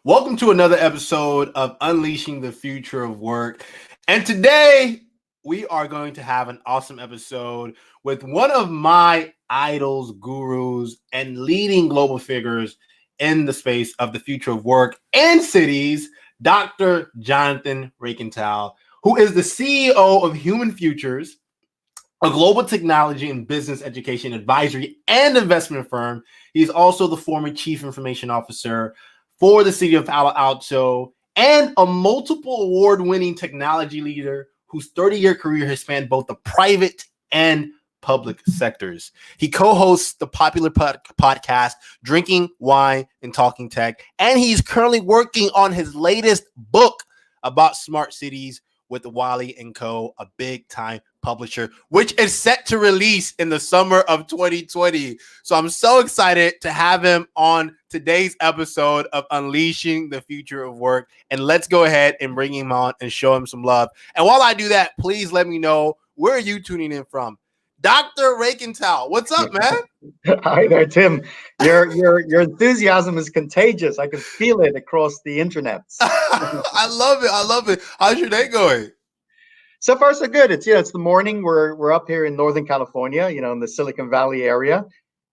Welcome to another episode of Unleashing the Future of Work. And today we are going to have an awesome episode with one of my idols, gurus, and leading global figures in the space of the future of work and cities, Dr. Jonathan Reichental, who is the CEO of Human Futures, a global technology and business education advisory and investment firm. He's also the former chief information officer for the city of Palo Alto and a multiple award-winning technology leader whose 30-year career has spanned both the private and public sectors. He co-hosts the popular podcast Drinking Wine and Talking Tech, and he's currently working on his latest book about smart cities with Wiley & Co., a big-time publisher, which is set to release in the summer of 2020. So I'm so excited to have him on today's episode of Unleashing the Future of Work. And let's go ahead and bring him on and show him some love. And while I do that, please let me know, where are you tuning in from? Dr. Reichental, what's up, man? Hi there, Tim. Your enthusiasm is contagious. I can feel it across the internet. I love it. I love it. How's your day going? So far, so good. It's the morning. We're up here in Northern California, in the Silicon Valley area,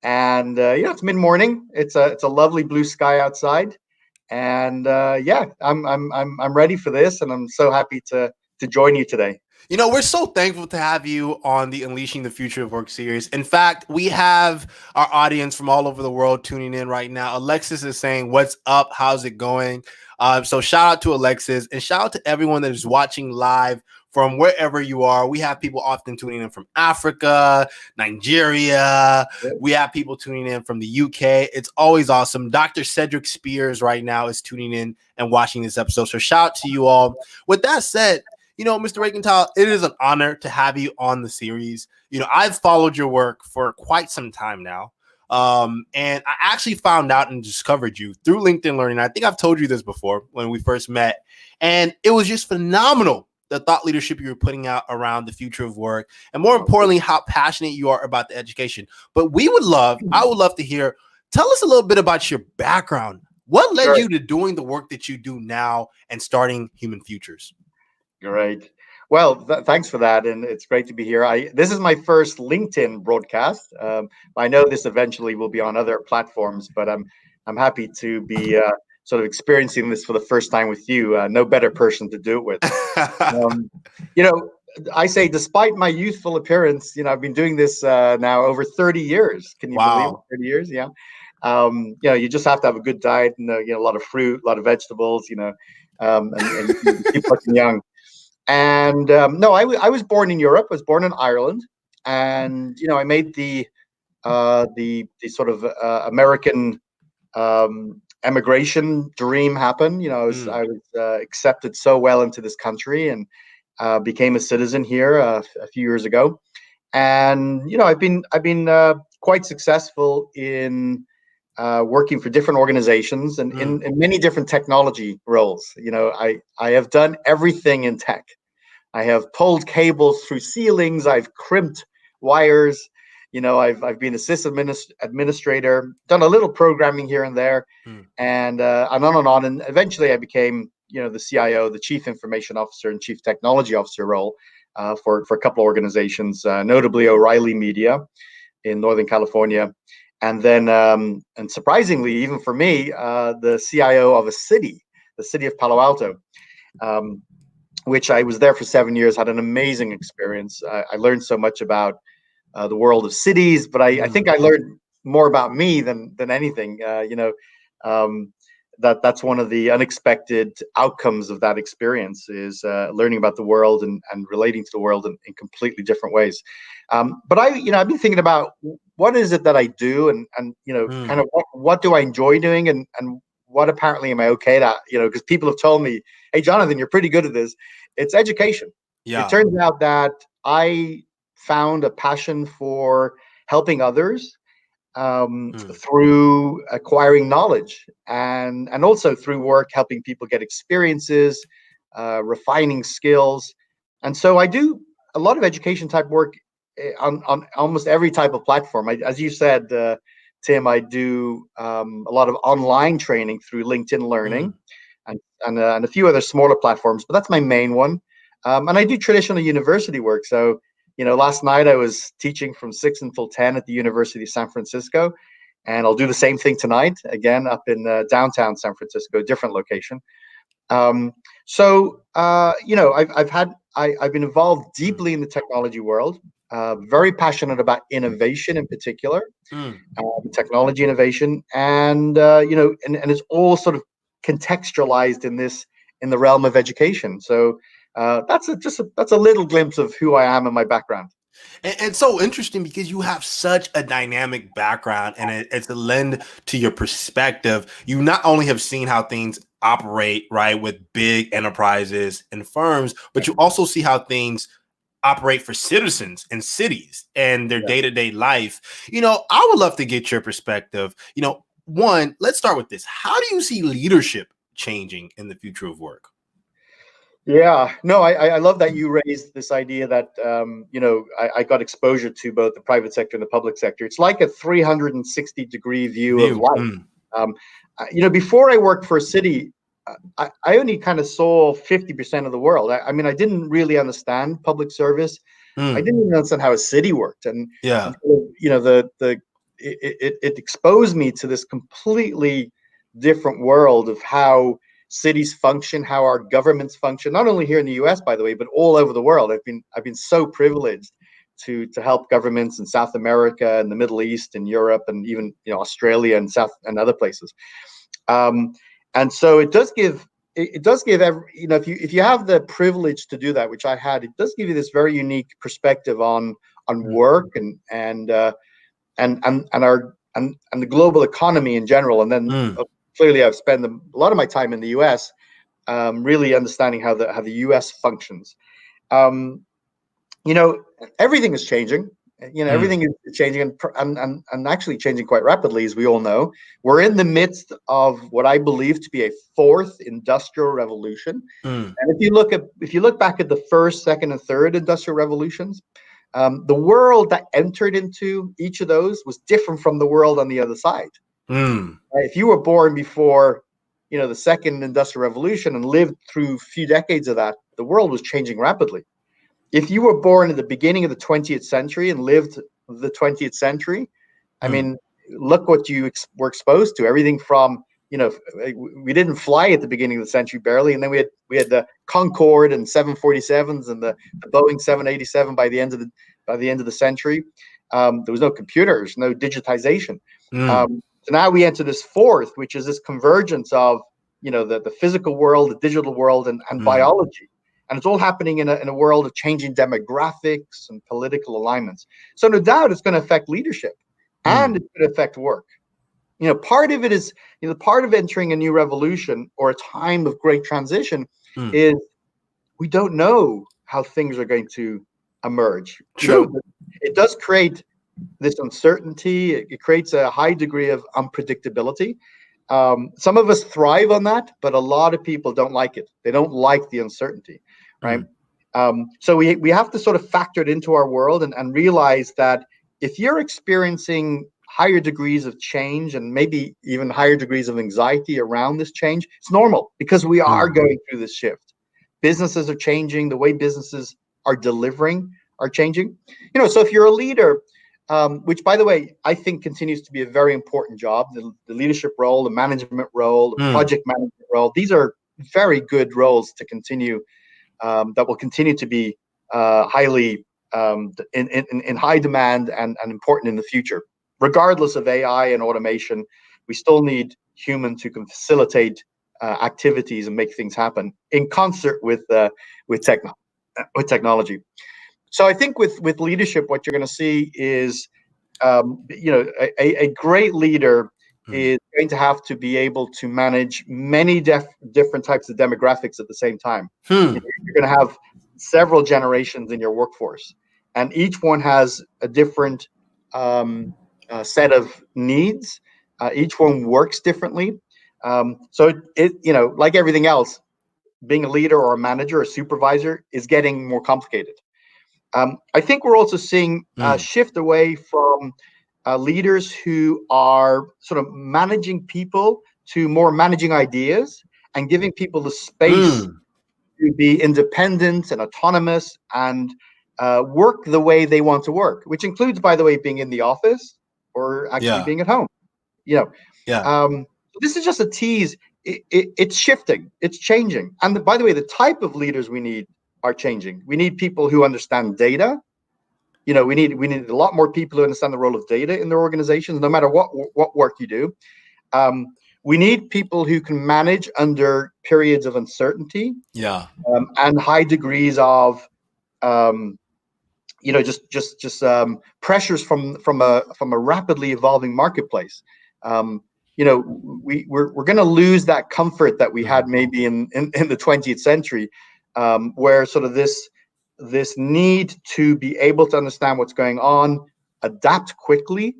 and it's mid-morning. It's a lovely blue sky outside, and I'm ready for this, and I'm so happy to join you today. We're so thankful to have you on the Unleashing the Future of Work series. In fact, we have our audience from all over the world tuning in right now. Alexis is saying, "What's up? How's it going?" So shout out to Alexis and shout out to everyone that is watching live from wherever you are. We have people often tuning in from Africa, Nigeria. We have people tuning in from the UK. It's always awesome. Dr. Cedric Spears right now is tuning in and watching this episode. So shout out to you all. With that said, Mr. Reichental, it is an honor to have you on the series. I've followed your work for quite some time now. And I actually found out and discovered you through LinkedIn Learning. I think I've told you this before when we first met. And it was just phenomenal, the thought leadership you were putting out around the future of work. And more importantly, how passionate you are about the education. But I would love to hear, tell us a little bit about your background. What led you to doing the work that you do now and starting Human Futures? Great. Well, thanks for that, and it's great to be here. This is my first LinkedIn broadcast. I know this eventually will be on other platforms, but I'm happy to be sort of experiencing this for the first time with you. No better person to do it with. I say, despite my youthful appearance, I've been doing this now over 30 years. Can you believe it? 30 years? Yeah. You just have to have a good diet and a lot of fruit, a lot of vegetables, and you keep looking young. And no, I was born in Europe. I was born in Ireland, and I made the sort of American emigration dream happen. I was accepted so well into this country and became a citizen here a few years ago. And I've been quite successful in working for different organizations and in many different technology roles. I have done everything in tech. I have pulled cables through ceilings. I've crimped wires. I've been assistant administrator, done a little programming here and there, and on and on. And eventually I became, the CIO, the chief information officer and chief technology officer role for a couple of organizations, notably O'Reilly Media in Northern California. And then, and surprisingly, even for me, the CIO of the city of Palo Alto, which I was there for 7 years, had an amazing experience. I learned so much about the world of cities, but I think I learned more about me than anything. That's one of the unexpected outcomes of that experience is learning about the world and relating to the world in completely different ways. But I've been thinking about what is it that I do and kind of what do I enjoy doing and what apparently am I okay at, because people have told me, "Hey, Jonathan, you're pretty good at this." It's education. Yeah. It turns out that I found a passion for helping others through acquiring knowledge and also through work, helping people get experiences, refining skills. And so I do a lot of education type work on almost every type of platform. As you said, Tim, I do a lot of online training through LinkedIn Learning and a few other smaller platforms, but that's my main one. And I do traditional university work. So, last night I was teaching from 6 until 10 at the University of San Francisco, and I'll do the same thing tonight, again, up in downtown San Francisco, different location. I've been involved deeply in the technology world, very passionate about innovation in particular, technology innovation, and it's all sort of contextualized in the realm of education. So that's a little glimpse of who I am and my background. And so interesting because you have such a dynamic background, and it's a lend to your perspective. You not only have seen how things operate, right, with big enterprises and firms, but you also see how things operate for citizens in cities and their day-to-day life. I would love to get your perspective. One, let's start with this. How do you see leadership changing in the future of work? Yeah, no, I love that you raised this idea that, I got exposure to both the private sector and the public sector. It's like a 360-degree view of life. Before I worked for a city, I only kind of saw 50% of the world. I mean, I didn't really understand public service. I didn't even understand how a city worked. And it exposed me to this completely different world of how cities function, how our governments function, not only here in the US, by the way, but all over the world. I've been so privileged to help governments in South America and the Middle East and Europe and even Australia and South and other places. And so it does give if you have the privilege to do that, which I had, it does give you this very unique perspective on work and the global economy in general. And then clearly I've spent a lot of my time in the US, really understanding how the US functions. Everything is changing. Everything is changing and actually changing quite rapidly, as we all know. We're in the midst of what I believe to be a fourth industrial revolution. And if you look back at the first, second, and third industrial revolutions, the world that entered into each of those was different from the world on the other side. If you were born before, the second industrial revolution and lived through a few decades of that, the world was changing rapidly. If you were born at the beginning of the 20th century and lived the 20th century, I mean, look what you were exposed to. Everything from, we didn't fly at the beginning of the century barely, and then we had the Concorde and 747s and the Boeing 787 by the end of the century. There was no computers, no digitization. So now we enter this fourth, which is this convergence of, the physical world, the digital world, and biology. And it's all happening in a world of changing demographics and political alignments. So no doubt it's going to affect leadership and it's going to affect work. Part of it is, part of entering a new revolution or a time of great transition is we don't know how things are going to emerge. It does create this uncertainty. It creates a high degree of unpredictability. Some of us thrive on that, but a lot of people don't like it. They don't like the uncertainty, right? So we have to sort of factor it into our world and realize that if you're experiencing higher degrees of change and maybe even higher degrees of anxiety around this change, it's normal because we are going through this shift. Businesses are changing. The way businesses are delivering are changing. So if you're a leader, which, by the way, I think continues to be a very important job, the leadership role, the management role, the project management role. These are very good roles to continue, that will continue to be highly in high demand and important in the future. Regardless of AI and automation, we still need humans who can facilitate activities and make things happen in concert with technology. So I think with leadership, what you're going to see is, a great leader is going to have to be able to manage many different types of demographics at the same time. You're going to have several generations in your workforce, and each one has a different set of needs. Each one works differently. So it like everything else, being a leader or a manager or supervisor is getting more complicated. I think we're also seeing a shift away from leaders who are sort of managing people to more managing ideas and giving people the space to be independent and autonomous and work the way they want to work, which includes, by the way, being in the office or actually being at home. This is just a tease. It's shifting, it's changing. And by the way, the type of leaders we need are changing. We need people who understand data. We need a lot more people who understand the role of data in their organizations, no matter what work you do. We need people who can manage under periods of uncertainty, and high degrees of, pressures from a rapidly evolving marketplace. We're going to lose that comfort that we had maybe in the 20th century, where sort of this need to be able to understand what's going on, adapt quickly,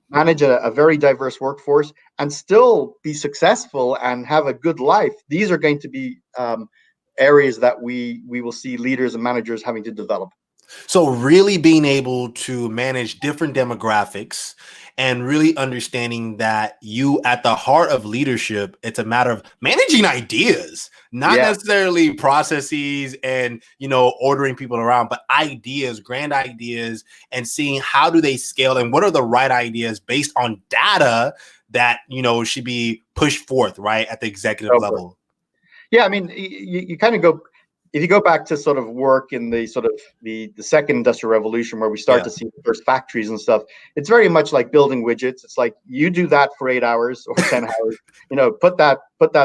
manage a very diverse workforce, and still be successful and have a good life. These are going to be areas that we will see leaders and managers having to develop. So really being able to manage different demographics and really understanding that you, at the heart of leadership, it's a matter of managing ideas, not necessarily processes and, ordering people around, but ideas, grand ideas, and seeing how do they scale and what are the right ideas based on data that, should be pushed forth, right, at the executive level. Yeah, I mean, you kind of go, if you go back to sort of work in the sort of the second industrial revolution, where we start to see the first factories and stuff, it's very much like building widgets. It's like you do that for 8 hours or 10 hours, put that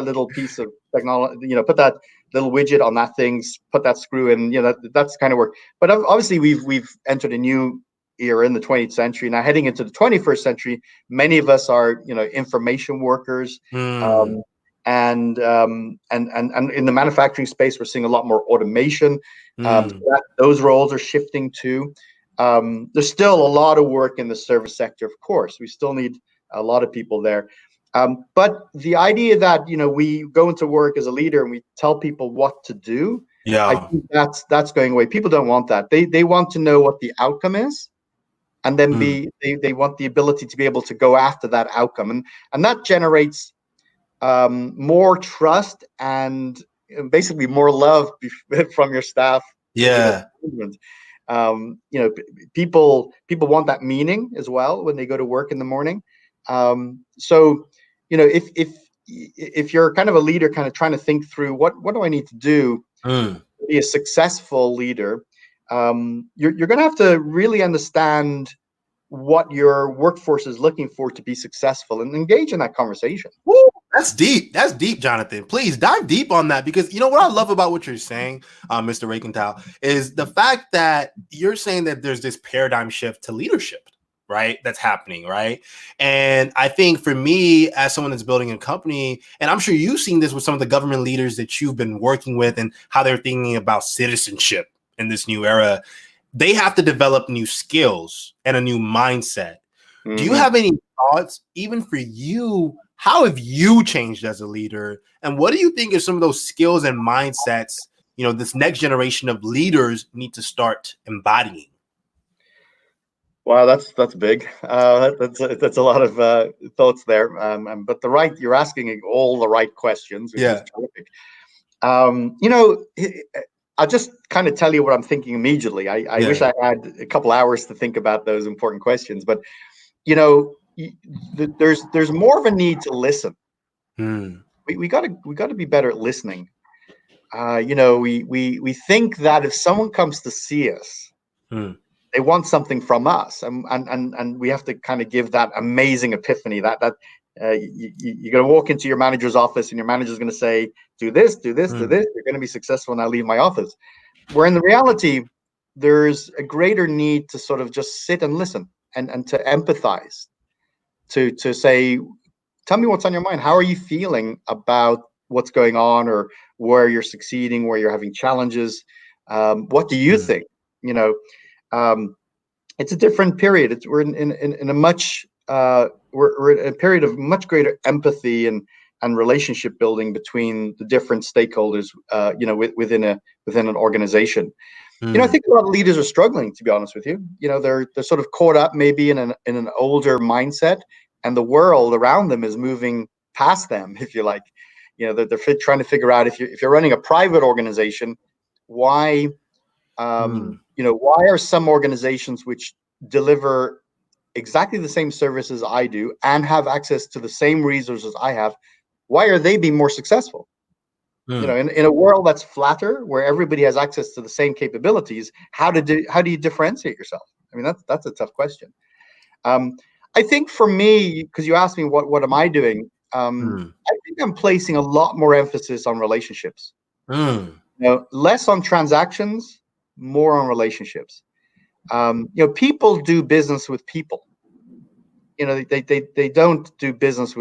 little piece of technology, put that little widget on that thing, put that screw in, that's kind of work. But obviously we've entered a new era in the 20th century. Now heading into the 21st century, many of us are, information workers. And in the manufacturing space, we're seeing a lot more automation. So those roles are shifting too. There's still a lot of work in the service sector, of course. We still need a lot of people there. But the idea that, we go into work as a leader and we tell people what to do, I think that's going away. People don't want that. They want to know what the outcome is. And then they want the ability to be able to go after that outcome. And that generates more trust and basically more love from your staff. People want that meaning as well when they go to work in the morning. So if you're kind of a leader, kind of trying to think through what do I need to do to be a successful leader, you're going to have to really understand what your workforce is looking for to be successful and engage in that conversation. Woo, that's deep. That's deep, Jonathan. Please dive deep on that, because what I love about what you're saying, Mr. Reichental, is the fact that you're saying that there's this paradigm shift to leadership, right? That's happening, right? And I think for me, as someone that's building a company, and I'm sure you've seen this with some of the government leaders that you've been working with and how they're thinking about citizenship in this new era, they have to develop new skills and a new mindset. Do you have any thoughts, even for you? How have you changed as a leader? And what do you think are some of those skills and mindsets, this next generation of leaders need to start embodying? Wow, that's big. That's a lot of thoughts there. But you're asking all the right questions, which is terrific. I'll just kind of tell you what I'm thinking immediately. I wish I had a couple hours to think about those important questions, but there's more of a need to listen. We got to be better at listening. We think that if someone comes to see us, they want something from us, and we have to kind of give that amazing epiphany that you're going to walk into your manager's office and your manager's going to say, do this, do this, do this. You're going to be successful, and I'll leave my office. Where in the reality, there's a greater need to sort of just sit and listen and to empathize, to say, tell me what's on your mind. How are you feeling about what's going on, or where you're succeeding, where you're having challenges? What do you think? It's a different period. We're in a much we're in a period of much greater empathy and relationship building between the different stakeholders, within an organization. I think a lot of leaders are struggling, to be honest with you. They're sort of caught up maybe in an older mindset, and the world around them is moving past them, if you like. They're trying to figure out, if you're running a private organization, why why are some organizations which deliver exactly the same services I do and have access to the same resources I have, why are they being more successful? In a world that's flatter, where everybody has access to the same capabilities, how do you differentiate yourself? I mean, that's a tough question. I think for me, because you asked me what am I doing, I think I'm placing a lot more emphasis on relationships. Less on transactions, more on relationships. People do business with people. They don't do business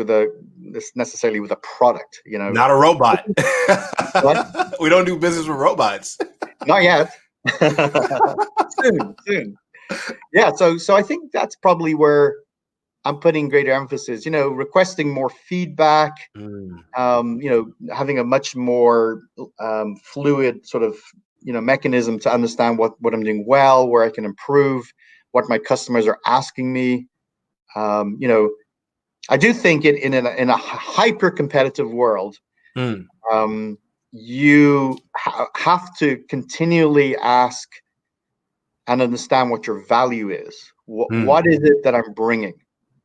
necessarily with a product. Not a robot. We don't do business with robots. Not yet. Soon. Yeah. So I think that's probably where I'm putting greater emphasis. Requesting more feedback. Having a much more fluid sort of mechanism to understand what I'm doing well, where I can improve, what my customers are asking me. I do think in a hyper competitive world, you have to continually ask and understand what your value is. What is it that I'm bringing?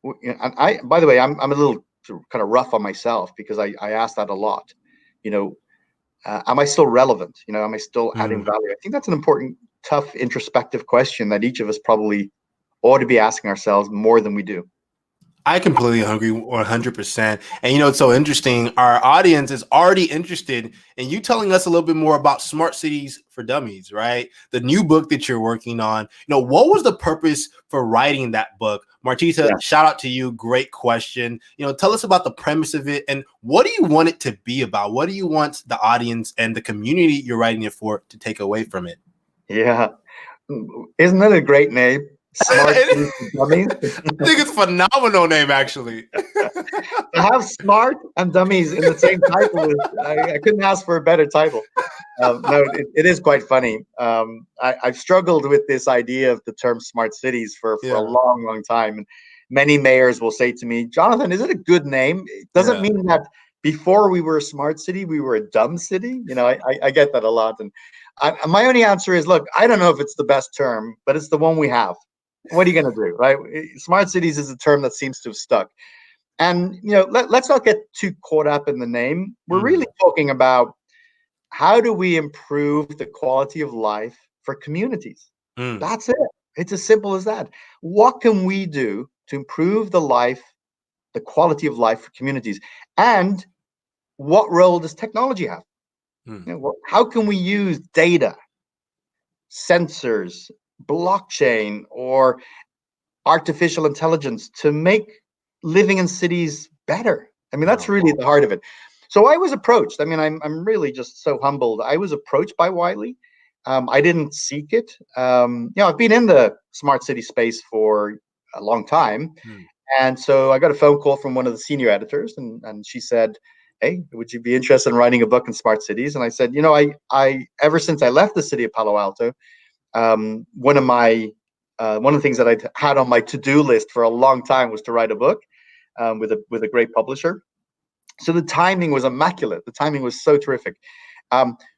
And by the way, I'm a little kind of rough on myself, because I ask that a lot. Am I still relevant? Am I still adding value? I think that's an important, tough, introspective question that each of us probably ought to be asking ourselves more than we do. I completely agree 100%. And it's so interesting. Our audience is already interested in you telling us a little bit more about Smart Cities for Dummies, right? The new book that you're working on. What was the purpose for writing that book? Martita, shout out to you. Great question. Tell us about the premise of it, and what do you want it to be about? What do you want the audience and the community you're writing it for to take away from it? Yeah. Isn't that a great name? Smart Cities for Dummies. I think it's a phenomenal name, actually. To have smart and dummies in the same title, I couldn't ask for a better title. No, it is quite funny. I've struggled with this idea of the term smart cities for a long time. And many mayors will say to me, Jonathan, is it a good name? It doesn't mean that before we were a smart city, we were a dumb city. I get that a lot. And my only answer is, look, I don't know if it's the best term, but it's the one we have. What are you going to do, right? Smart cities is a term that seems to have stuck. And, let's not get too caught up in the name. We're really talking about, how do we improve the quality of life for communities? That's it. It's as simple as that. What can we do to improve the quality of life for communities? And what role does technology have? How can we use data, sensors, blockchain, or artificial intelligence to make living in cities better? I mean, that's really the heart of it. So I was approached. I mean, I'm really just so humbled. I was approached by Wiley. I didn't seek it. I've been in the smart city space for a long time. And so I got a phone call from one of the senior editors, and she said, hey, would you be interested in writing a book in smart cities? And I said, I ever since I left the city of Palo Alto, one of the things that I had on my to-do list for a long time was to write a book with a great publisher. So the timing was immaculate. The timing was so terrific.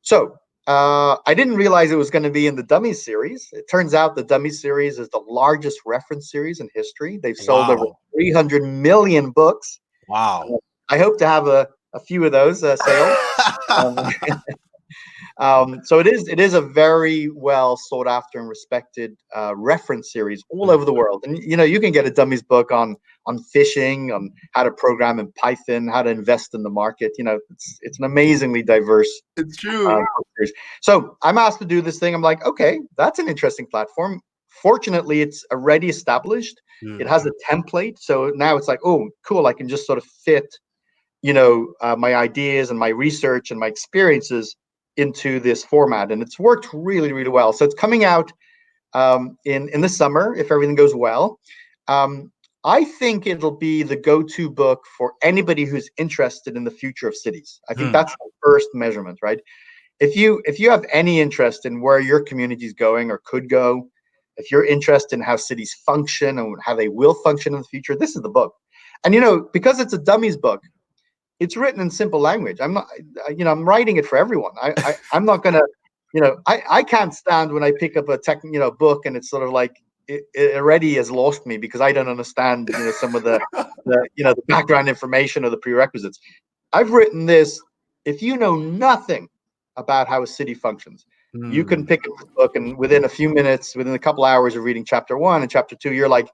So I didn't realize it was going to be in the Dummies series. It turns out the Dummies series is the largest reference series in history. They've sold over 300 million books. Wow. I hope to have a few of those sales. So it is a very well sought after and respected reference series all over the world. And you can get a Dummies book on phishing, on how to program in Python, how to invest in the market. It's an amazingly diverse. It's true. So I'm asked to do this thing. I'm like, okay, that's an interesting platform. Fortunately, it's already established. It has a template. So now it's like, oh, cool. I can just sort of fit, my ideas and my research and my experiences into this format, and it's worked really, really well. So it's coming out in the summer if everything goes well. I think it'll be the go-to book for anybody who's interested in the future of cities. I think that's the first measurement, right? if you have any interest in where your community is going or could go, if you're interested in how cities function and how they will function in the future, this is the book. And because it's a dummies book, it's written in simple language. I'm not, I'm writing it for everyone. I'm not gonna, I can't stand when I pick up a book and it's sort of like it already has lost me because I don't understand, some of the background information or the prerequisites. I've written this. If you know nothing about how a city functions, you can pick up the book and within a few minutes, within a couple hours of reading chapter 1 and chapter 2, you're like,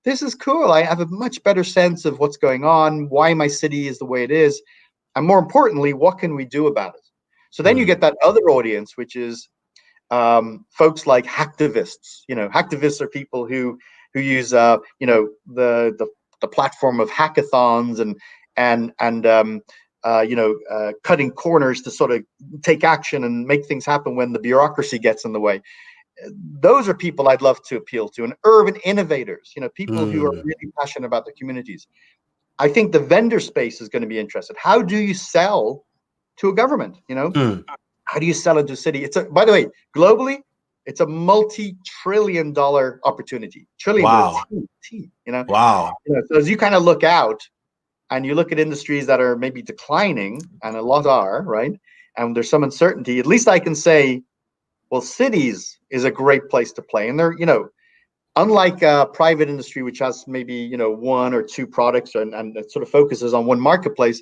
this is cool. I have a much better sense of what's going on, why my city is the way it is, and more importantly, what can we do about it? So then you get that other audience, which is folks like hacktivists. Hacktivists are people who use the platform of hackathons and cutting corners to sort of take action and make things happen when the bureaucracy gets in the way. Those are people I'd love to appeal to. And urban innovators, people who are really passionate about their communities. I think the vendor space is going to be interested. How do you sell to a government? How do you sell into a city? By the way, globally, it's a multi-trillion-dollar opportunity. Trillion, wow. With a T, Wow. So as you kind of look out and you look at industries that are maybe declining, and a lot are, right? And there's some uncertainty. At least I can say, well, cities is a great place to play. And they're, unlike private industry, which has maybe, one or two products and it sort of focuses on one marketplace,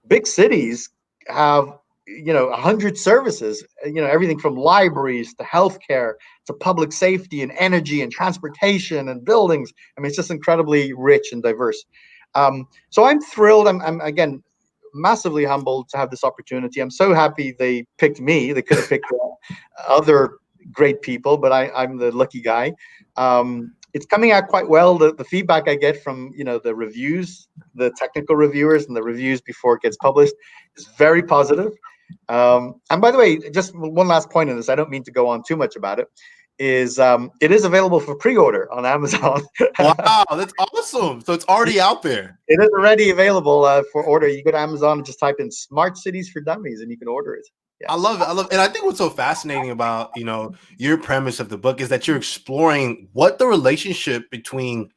big cities have, 100 services, everything from libraries to healthcare to public safety and energy and transportation and buildings. I mean, it's just incredibly rich and diverse. So I'm thrilled. I'm again, massively humbled to have this opportunity. I'm so happy they picked me. They could have picked other great people, but I'm the lucky guy. It's coming out quite well. The feedback I get from the reviews, the technical reviewers, and the reviews before it gets published is very positive. And by the way, just one last point on this. I don't mean to go on too much about it. It is available for pre-order on Amazon. Wow, that's awesome. So it's already out there. It is already available for order. You go to Amazon and just type in "Smart Cities for Dummies" and you can order it. Yeah. I love it. And I think what's so fascinating about, your premise of the book is that you're exploring what the relationship between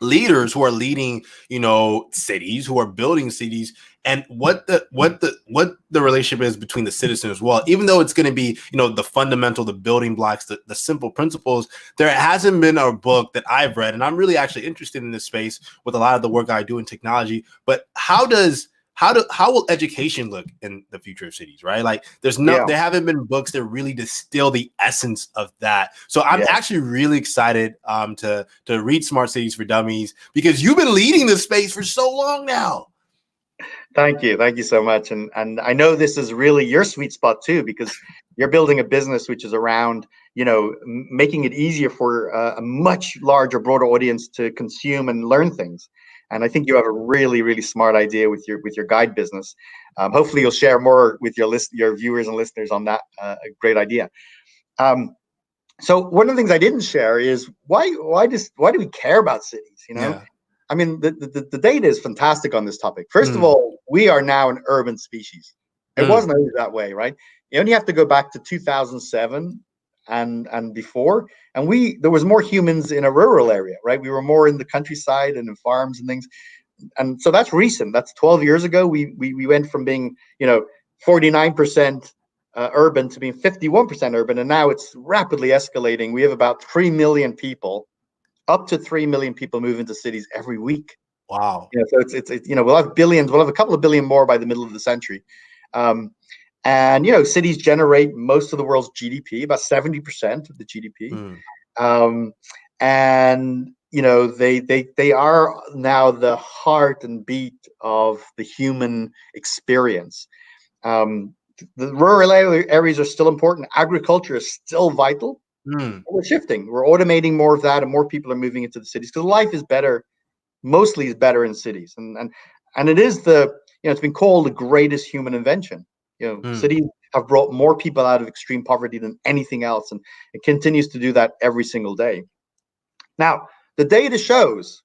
leaders who are leading, cities, who are building cities, and what the relationship is between the citizen as well. Even though it's going to be, the fundamental, the building blocks, the simple principles, there hasn't been a book that I've read, and I'm really actually interested in this space with a lot of the work I do in technology. But how will education look in the future of cities, right? Like there haven't been books that really distill the essence of that. So I'm actually really excited to read Smart Cities for Dummies because you've been leading this space for so long now. Thank you so much. And I know this is really your sweet spot too, because you're building a business which is around, making it easier for a much larger, broader audience to consume and learn things. And I think you have a really, really smart idea with your guide business. Hopefully, you'll share more with your viewers and listeners on that great idea. So one of the things I didn't share is why do we care about cities? Yeah. I mean, the data is fantastic on this topic. First of all, we are now an urban species. It wasn't always that way, right? You only have to go back to 2007 and before, and there was more humans in a rural area, right? We were more in the countryside and in farms and things, and so that's recent. That's 12 years ago. We went from being 49% urban to being 51% urban, and now it's rapidly escalating. We have about 3 million people, up to 3 million people move into cities every week. Wow. So it's we'll have billions. We'll have a couple of billion more by the middle of the century. And cities generate most of the world's GDP, about 70% of the GDP. And they are now the heart and beat of the human experience. The rural areas are still important. Agriculture is still vital. We're shifting. We're automating more of that, and more people are moving into the cities because life is better. Mostly is better in cities, and it is it's been called the greatest human invention. Cities have brought more people out of extreme poverty than anything else, and it continues to do that every single day. Now, the data shows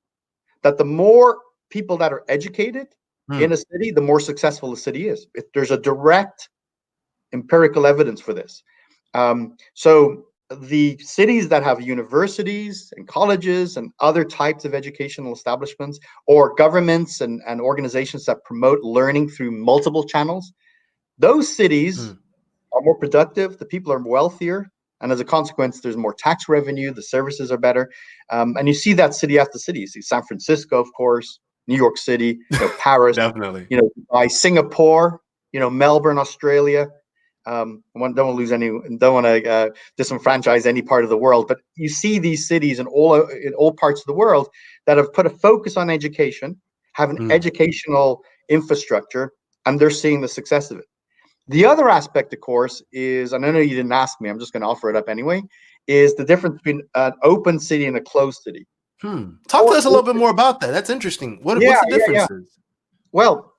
that the more people that are educated in a city, the more successful the city is. There's a direct empirical evidence for this. So the cities that have universities and colleges and other types of educational establishments, or governments and organizations that promote learning through multiple channels, those cities are more productive, the people are wealthier, and as a consequence, there's more tax revenue, the services are better. And you see that city after city. You see San Francisco, of course, New York City, Paris, Definitely, Singapore, Melbourne, Australia. Don't want to lose any, don't want to disenfranchise any part of the world, but you see these cities in all parts of the world that have put a focus on education, have an educational infrastructure, and they're seeing the success of it. The other aspect, of course, is, and I know you didn't ask me, I'm just going to offer it up anyway, is the difference between an open city and a closed city. Talk to us a little bit more about that. That's interesting. What's the differences? Well,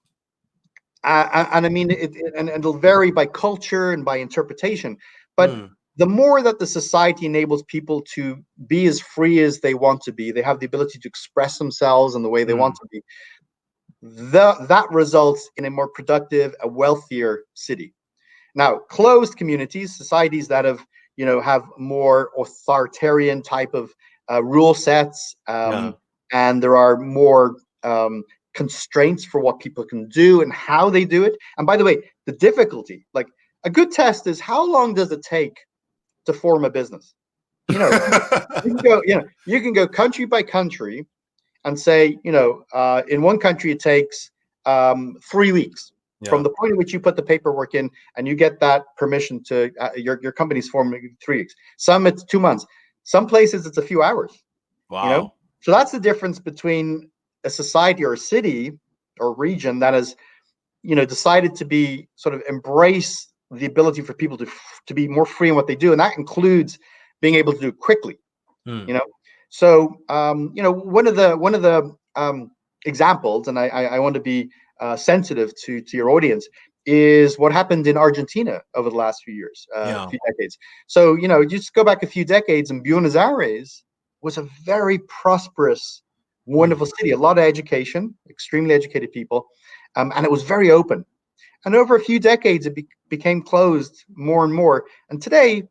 and I mean, and it'll vary by culture and by interpretation. But the more that the society enables people to be as free as they want to be, they have the ability to express themselves in the way they want to be, that results in a more productive, a wealthier city. Now, closed communities, societies that have more authoritarian type of rule sets, and there are more constraints for what people can do and how they do it. And by the way, the difficulty, like a good test is, how long does it take to form a business? You can go country by country and say, in one country it takes 3 weeks from the point at which you put the paperwork in and you get that permission to your company's formed in 3 weeks. Some it's 2 months. Some places it's a few hours. Wow. So that's the difference between a society or a city or region that has, decided to be sort of embrace the ability for people to be more free in what they do, and that includes being able to do it quickly. So one of the examples, and I want to be sensitive to your audience, is what happened in Argentina over the last few years, a few decades. So just go back a few decades, and Buenos Aires was a very prosperous, wonderful city, a lot of education, extremely educated people, and it was very open. And over a few decades, it became closed more and more. And today,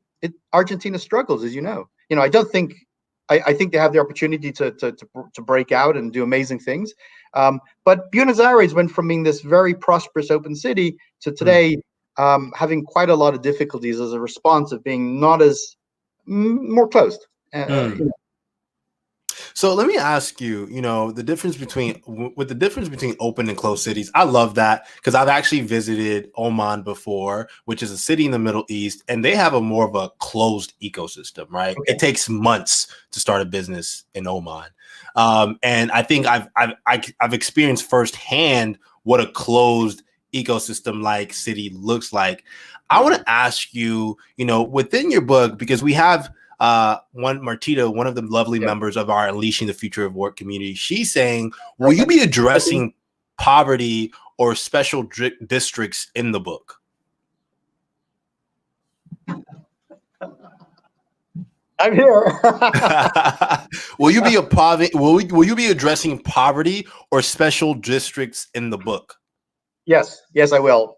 Argentina struggles, as you know. I don't think. I think they have the opportunity to break out and do amazing things. But Buenos Aires went from being this very prosperous open city to today having quite a lot of difficulties as a response of being not as more closed. So let me ask you, the difference between open and closed cities. I love that because I've actually visited Oman before, which is a city in the Middle East, and they have more of a closed ecosystem, right? Okay. It takes months to start a business in Oman. And I think I've experienced firsthand what a closed ecosystem like city looks like. I want to ask you, within your book, because we have Martita, one of the lovely members of our Unleashing the Future of Work community, she's saying, will you be addressing poverty or special districts in the book? I'm here. Will you be addressing poverty or special districts in the book? Yes, I will.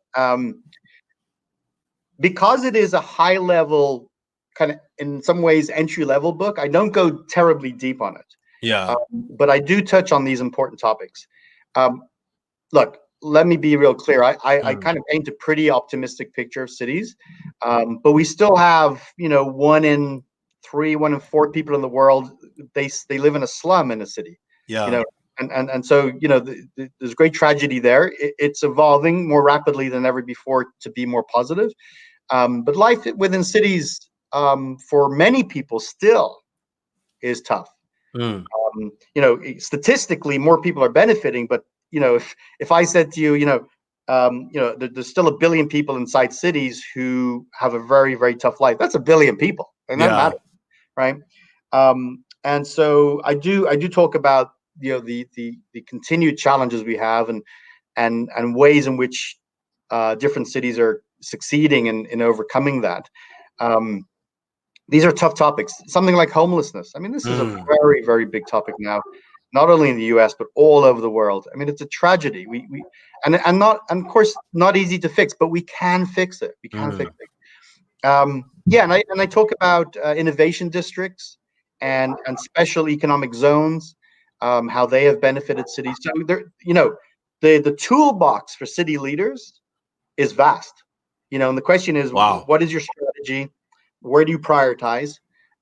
Because it is a high level, kind of in some ways entry level book, I don't go terribly deep on it. But I do touch on these important topics. Look, let me be real clear. I kind of paint a pretty optimistic picture of cities, but we still have 1 in 3, 1 in 4 people in the world, they live in a slum in a city. And so there's great tragedy there. It's evolving more rapidly than ever before to be more positive. But life within cities, for many people, still is tough. Statistically, more people are benefiting. But if I said to you, there's still 1 billion people inside cities who have a very, very tough life. That's 1 billion people, and that matters, right? And so I do talk about the continued challenges we have and ways in which different cities are succeeding in overcoming that. These are tough topics. Something like homelessness. I mean, this is a very, very big topic now. not only in the U.S. but all over the world. I mean, it's a tragedy. And of course not easy to fix, but we can fix it. We can fix it. Yeah, and I talk about innovation districts and special economic zones, how they have benefited cities. So the toolbox for city leaders is vast. And the question is, Wow. what is your strategy? Where do you prioritize?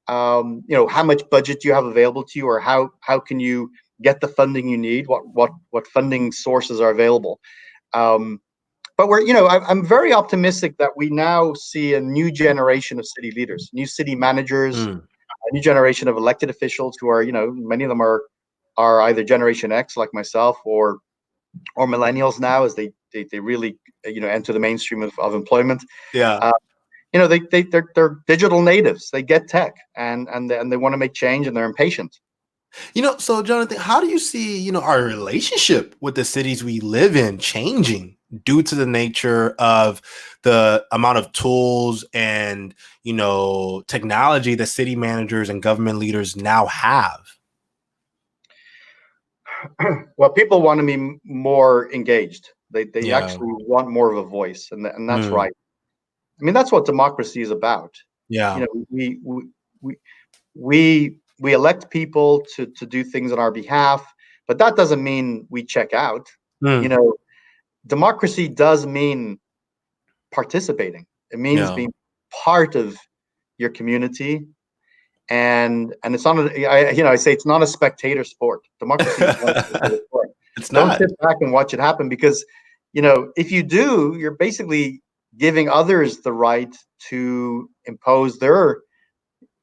How much budget do you have available to you, or how can you get the funding you need? What funding sources are available? But I'm very optimistic that we now see a new generation of city leaders, new city managers, a new generation of elected officials who are, many of them are either Generation X like myself, or millennials now, as they really enter the mainstream of employment. Yeah. They're digital natives. They get tech, and they want to make change, and they're impatient. So Jonathan, how do you see, our relationship with the cities we live in changing due to the nature of the amount of tools and, technology that city managers and government leaders now have? Well, people want to be more engaged. They actually want more of a voice, and that's right. I mean, that's what democracy is about. Yeah. We elect people to do things on our behalf, but that doesn't mean we check out. Democracy does mean participating. It means being part of your community, and it's not I say it's not a spectator sport. Democracy is not a spectator sport. It's not. Don't sit back and watch it happen, because if you do, you're basically giving others the right to impose their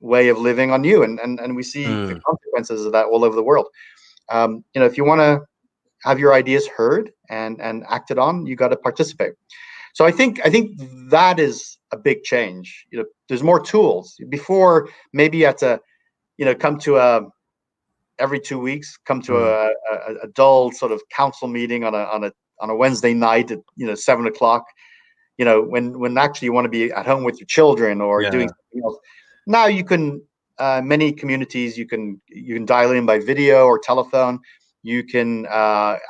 way of living on you, and we see the consequences of that all over the world. If you want to have your ideas heard and acted on, you got to participate. So I think that is a big change. There's more tools. Before, maybe you had to come to every 2 weeks, come to a dull sort of council meeting on a Wednesday night at 7:00. When actually you want to be at home with your children or doing something else. Now you can, many communities, you can dial in by video or telephone. You can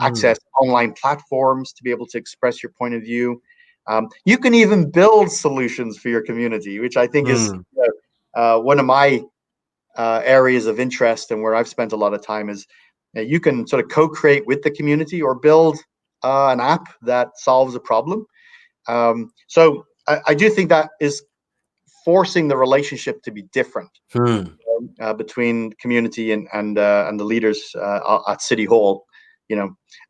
access online platforms to be able to express your point of view. You can even build solutions for your community, which I think is one of my areas of interest, and where I've spent a lot of time is you can sort of co-create with the community or build an app that solves a problem. So I do think that is forcing the relationship to be different between community and the leaders at City Hall.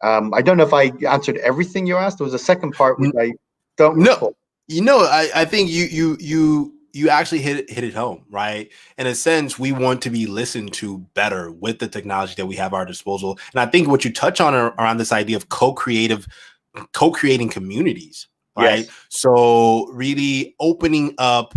I don't know if I answered everything you asked. There was a second part which I don't recall. I think you actually hit it home, right? In a sense, we want to be listened to better with the technology that we have at our disposal. And I think what you touch on around this idea of co-creating communities, right? Yes. So really opening up,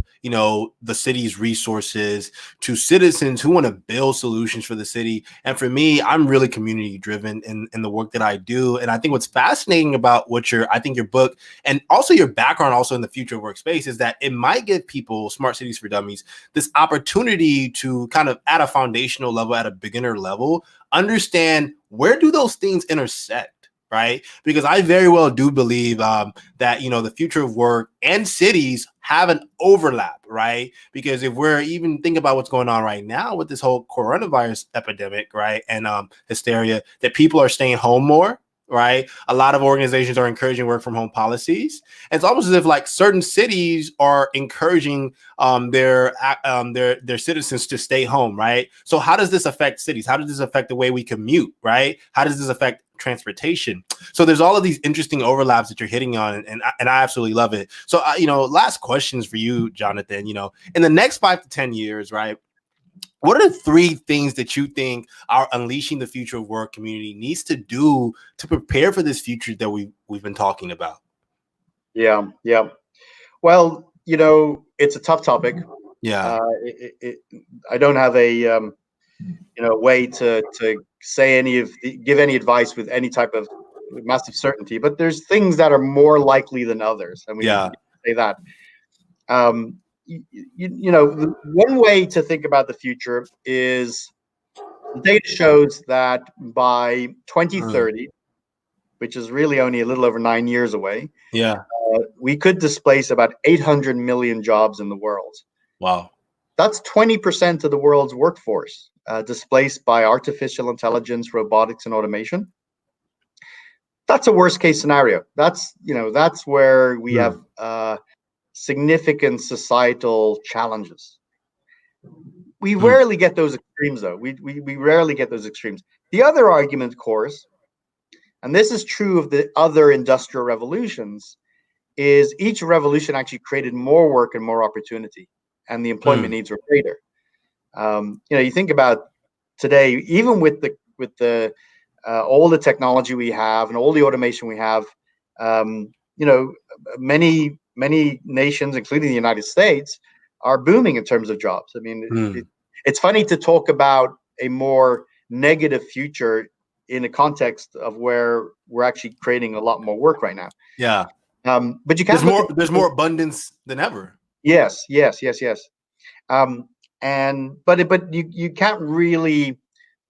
the city's resources to citizens who want to build solutions for the city. And for me, I'm really community driven in the work that I do. And I think what's fascinating about I think your book and also your background also in the future workspace is that it might give people, Smart Cities for Dummies, this opportunity to kind of at a foundational level, at a beginner level, understand where do those things intersect. Right? Because I very well do believe that, the future of work and cities have an overlap, right? Because if we're even thinking about what's going on right now with this whole coronavirus epidemic, right? And hysteria, that people are staying home more, right? A lot of organizations are encouraging work from home policies. And it's almost as if like certain cities are encouraging their citizens to stay home, right? So how does this affect cities? How does this affect the way we commute, right? How does this affect transportation? So there's all of these interesting overlaps that you're hitting on, and I absolutely love it. So last questions for you, Jonathan. In the next 5 to 10 years, right? What are the 3 things that you think our Unleashing the Future of Work community needs to do to prepare for this future that we've been talking about? Yeah. Well, it's a tough topic. Yeah. I don't have a way to say give any advice with any type of massive certainty, but there's things that are more likely than others, and we can say that. One way to think about the future is The data shows that by Mm. 2030, which is really only a little over 9 years away, Yeah. we could displace about 800 million jobs in the world. Wow. That's 20% of the world's workforce displaced by artificial intelligence, robotics, and automation. That's a worst case scenario. That's where we have significant societal challenges. We rarely get those extremes, though. We rarely get those extremes. The other argument, of course, and this is true of the other industrial revolutions, is each revolution actually created more work and more opportunity, and the employment needs were greater. You think about today, even with the all the technology we have and all the automation we have, many nations, including the United States, are booming in terms of jobs. I mean, it's funny to talk about a more negative future in the context of where we're actually creating a lot more work right now. Yeah. But you can't. There's more abundance than ever. Yes. But you can't really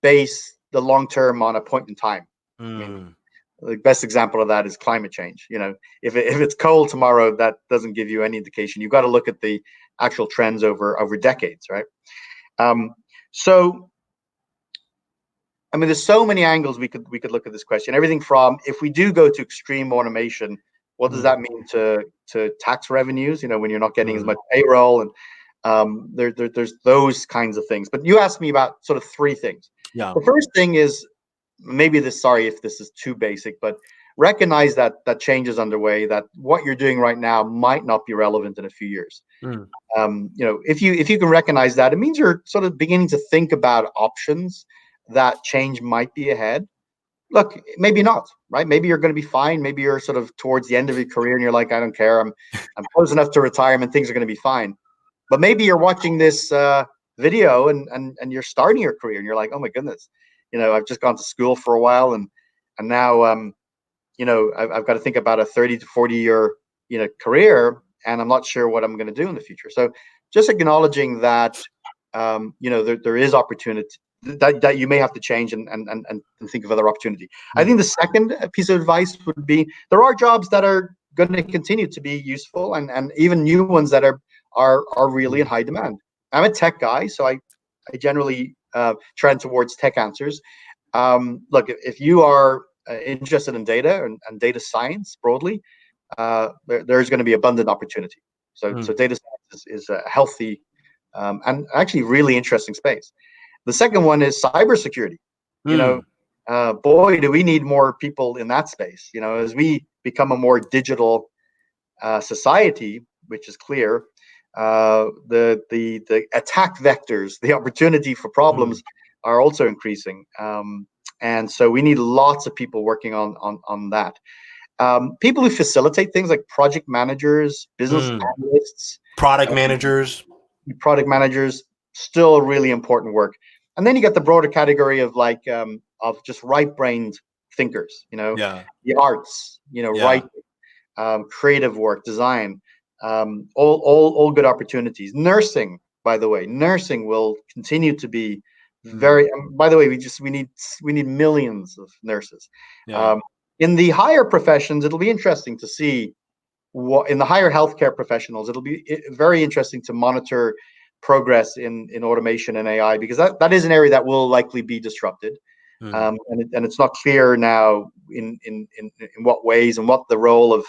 base the long term on a point in time. I mean, the best example of that is climate change. If it's cold tomorrow, that doesn't give you any indication. You've got to look at the actual trends over decades, right? So, I mean, there's so many angles we could look at this question. Everything from, if we do go to extreme automation, what does that mean to tax revenues? When you're not getting as much payroll, and there's those kinds of things. But you asked me about sort of three things. Yeah. The first thing is, sorry if this is too basic, but recognize that change is underway, that what you're doing right now might not be relevant in a few years. If you can recognize that, it means you're sort of beginning to think about options that change might be ahead. Look, maybe not, right? Maybe you're going to be fine. Maybe you're sort of towards the end of your career and you're like, I don't care. I'm close enough to retirement. Things are going to be fine. But maybe you're watching this video and you're starting your career and you're like, oh my goodness, I've just gone to school for a while and now I've got to think about a 30 to 40 year career, and I'm not sure what I'm going to do in the future. So just acknowledging that there is opportunity, that you may have to change and think of other opportunity. I think the second piece of advice would be, there are jobs that are going to continue to be useful, and even new ones that are really in high demand. I'm a tech guy, so I generally trend towards tech answers. Look, if you are interested in data and data science broadly, there's going to be abundant opportunity. So data science is a healthy and actually really interesting space. The second one is cybersecurity. Boy, do we need more people in that space. As we become a more digital society, which is clear, the attack vectors, the opportunity for problems are also increasing. And so we need lots of people working on that. People who facilitate things like project managers, business analysts, product managers, still really important work. And then you get the broader category of of just right-brained thinkers, the arts, writing, creative work, design, all good opportunities. Nursing, by the way, will continue to be very. By the way, we need millions of nurses. In the higher professions, it'll be interesting to see in the higher healthcare professionals. It'll be very interesting to monitor progress in automation and AI, because that is an area that will likely be disrupted. And it's not clear now in what ways and what the role of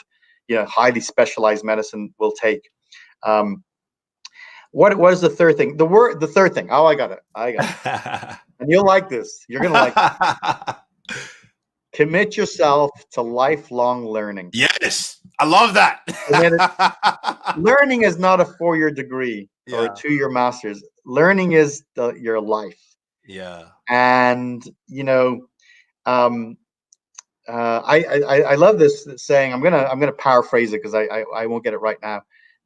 highly specialized medicine will take. What is the third thing? The third thing. Oh, I got it. And you'll like this. You're gonna like it. Commit yourself to lifelong learning. Yes, I love that. Learning is not a 4-year degree or a 2-year master's. Learning is your life. Yeah. And I love this saying. I'm gonna paraphrase it because I won't get it right now.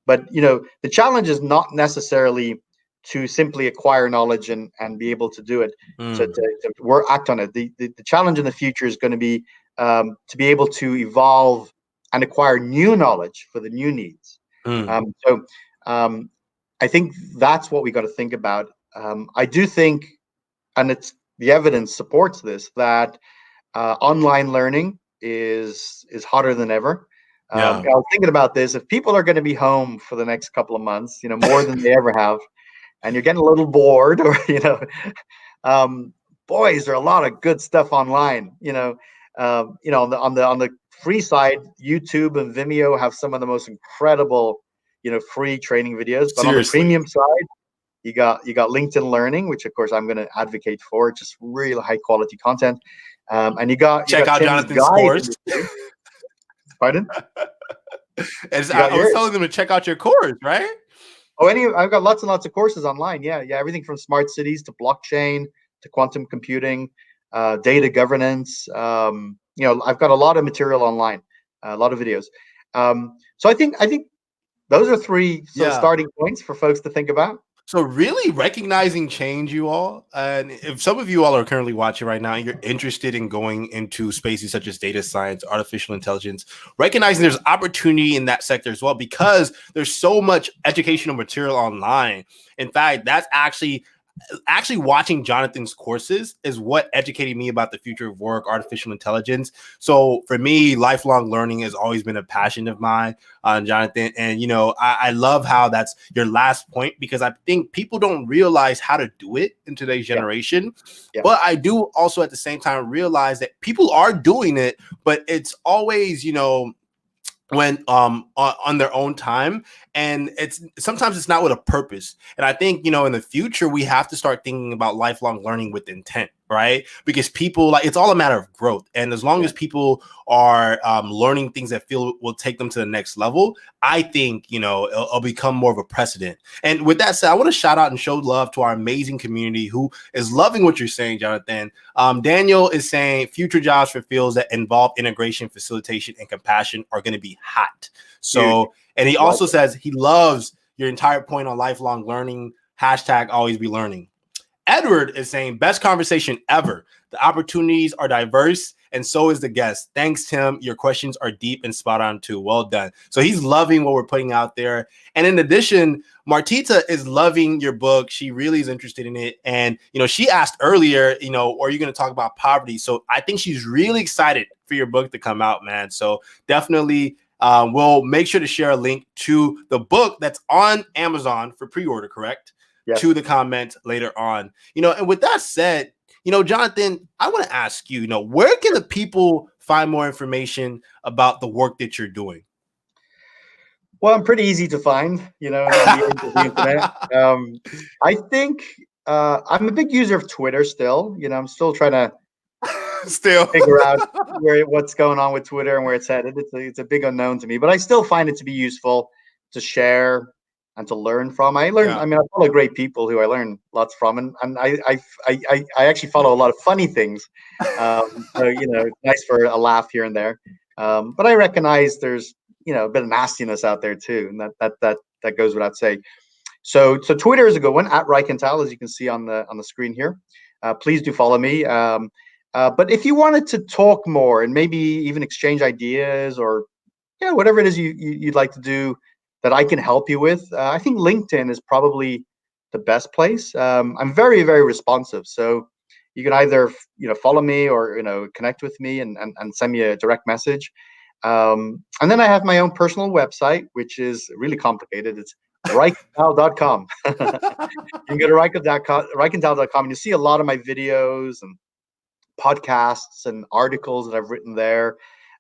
But the challenge is not necessarily to simply acquire knowledge and be able to do it, to act on it. The challenge in the future is going to be to be able to evolve and acquire new knowledge for the new needs. So I think that's what we got to think about. I do think, and it's the evidence supports this, that online learning is hotter than ever. I was thinking about this. If people are going to be home for the next couple of months, more than they ever have, and you're getting a little bored, or boy, is there a lot of good stuff online. On the free side, YouTube and Vimeo have some of the most incredible, free training videos. But on the premium side, you got LinkedIn Learning, which of course I'm going to advocate for, just really high quality content. And you got out Tim's Jonathan's guide. course. Pardon? I was telling them to check out your course, right? Oh, I've got lots and lots of courses online. Yeah. Everything from smart cities to blockchain to quantum computing, data governance. I've got a lot of material online, a lot of videos. So I think those are three sort of starting points for folks to think about. So really recognizing change, you all, and if some of you all are currently watching right now and you're interested in going into spaces such as data science, artificial intelligence, recognizing there's opportunity in that sector as well, because there's so much educational material online. In fact, that's actually watching Jonathan's courses is what educated me about the future of work, artificial intelligence. So for me, lifelong learning has always been a passion of mine, Jonathan. And, I love how that's your last point, because I think people don't realize how to do it in today's generation. Yeah. But I do also at the same time realize that people are doing it, but it's always, when on their own time, and sometimes it's not with a purpose. And I think in the future we have to start thinking about lifelong learning with intent, right? Because people, it's all a matter of growth, and as long as people are learning things that will take them to the next level, I think it'll become more of a precedent. And with that said, I want to shout out and show love to our amazing community who is loving what you're saying, Jonathan. Daniel is saying future jobs for fields that involve integration, facilitation, and compassion are going to be hot. So, and he also says he loves your entire point on lifelong learning, hashtag always be learning. Edward is saying best conversation ever. The opportunities are diverse, and so is the guest. Thanks, Tim. Your questions are deep and spot on too. Well done. So he's loving what we're putting out there. And in addition, Martita is loving your book. She really is interested in it. And, she asked earlier, are you going to talk about poverty? So I think she's really excited for your book to come out, man. So definitely we'll make sure to share a link to the book that's on Amazon for pre-order, correct? Yes. To the comment later on. And with that said, Jonathan, I want to ask you, where can the people find more information about the work that you're doing? Well, I'm pretty easy to find, on the internet. I think I'm a big user of Twitter still. I'm still trying to figure out what's going on with Twitter and where it's headed. It's a big unknown to me, but I still find it to be useful to share and to learn from. I follow great people who I learn lots from, and I actually follow a lot of funny things. So it's nice for a laugh here and there. But I recognize there's a bit of nastiness out there too, and that goes without saying. So Twitter is a good one, at Reichental, as you can see on the screen here. Please do follow me. But if you wanted to talk more and maybe even exchange ideas, or whatever it is you'd like to do that I can help you with, I think LinkedIn is probably the best place. I'm very, very responsive, so you can either follow me or connect with me and send me a direct message. And then I have my own personal website, which is really complicated. It's Reichental.com. You can go to Reichental.com and you see a lot of my videos and podcasts and articles that I've written there.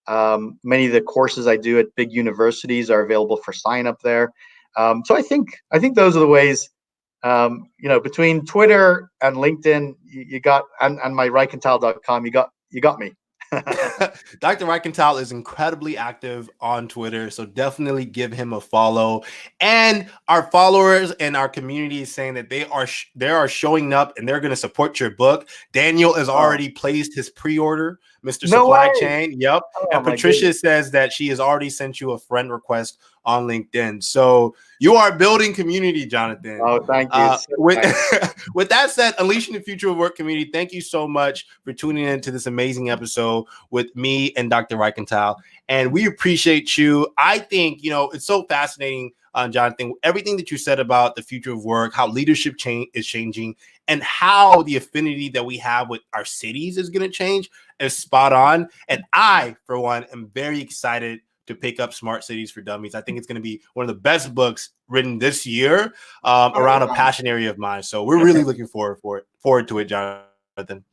Many of the courses I do at big universities are available for sign up there. So I think those are the ways. Between Twitter and LinkedIn, you got, and my Reichental.com, you got me. Dr. Reichental is incredibly active on Twitter, so definitely give him a follow. And our followers and our community is saying that they are showing up and they're going to support your book. Daniel has already placed his pre-order, Mr. Supply Chain. Yep. And Patricia says that she has already sent you a friend request on LinkedIn. So you are building community, Jonathan. Oh, thank you. With that said, Unleashing the Future of Work community, thank you so much for tuning in to this amazing episode with me and Dr. Reichental. And we appreciate you. I think, it's so fascinating Jonathan. Everything that you said about the future of work, how leadership is changing, and how the affinity that we have with our cities is going to change is spot on. And I, for one, am very excited to pick up Smart Cities for Dummies. I think it's going to be one of the best books written this year around a passion area of mine. So we're really looking forward to it, Jonathan.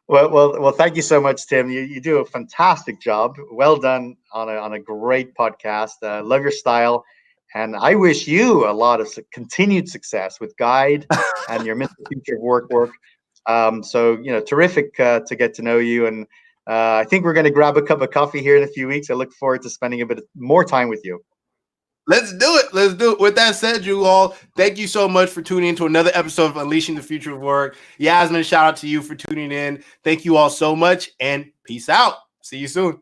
Well, thank you so much, Tim. You do a fantastic job. Well done on a great podcast. Love your style, and I wish you a lot of continued success with Guide and your Mr. Future of Work. So terrific to get to know you, and I think we're going to grab a cup of coffee here in a few weeks. I look forward to spending a bit more time with you. Let's do it. With that said, you all, thank you so much for tuning in to another episode of Unleashing the Future of Work. Yasmin, shout out to you for tuning in. Thank you all so much, and peace out. See you soon.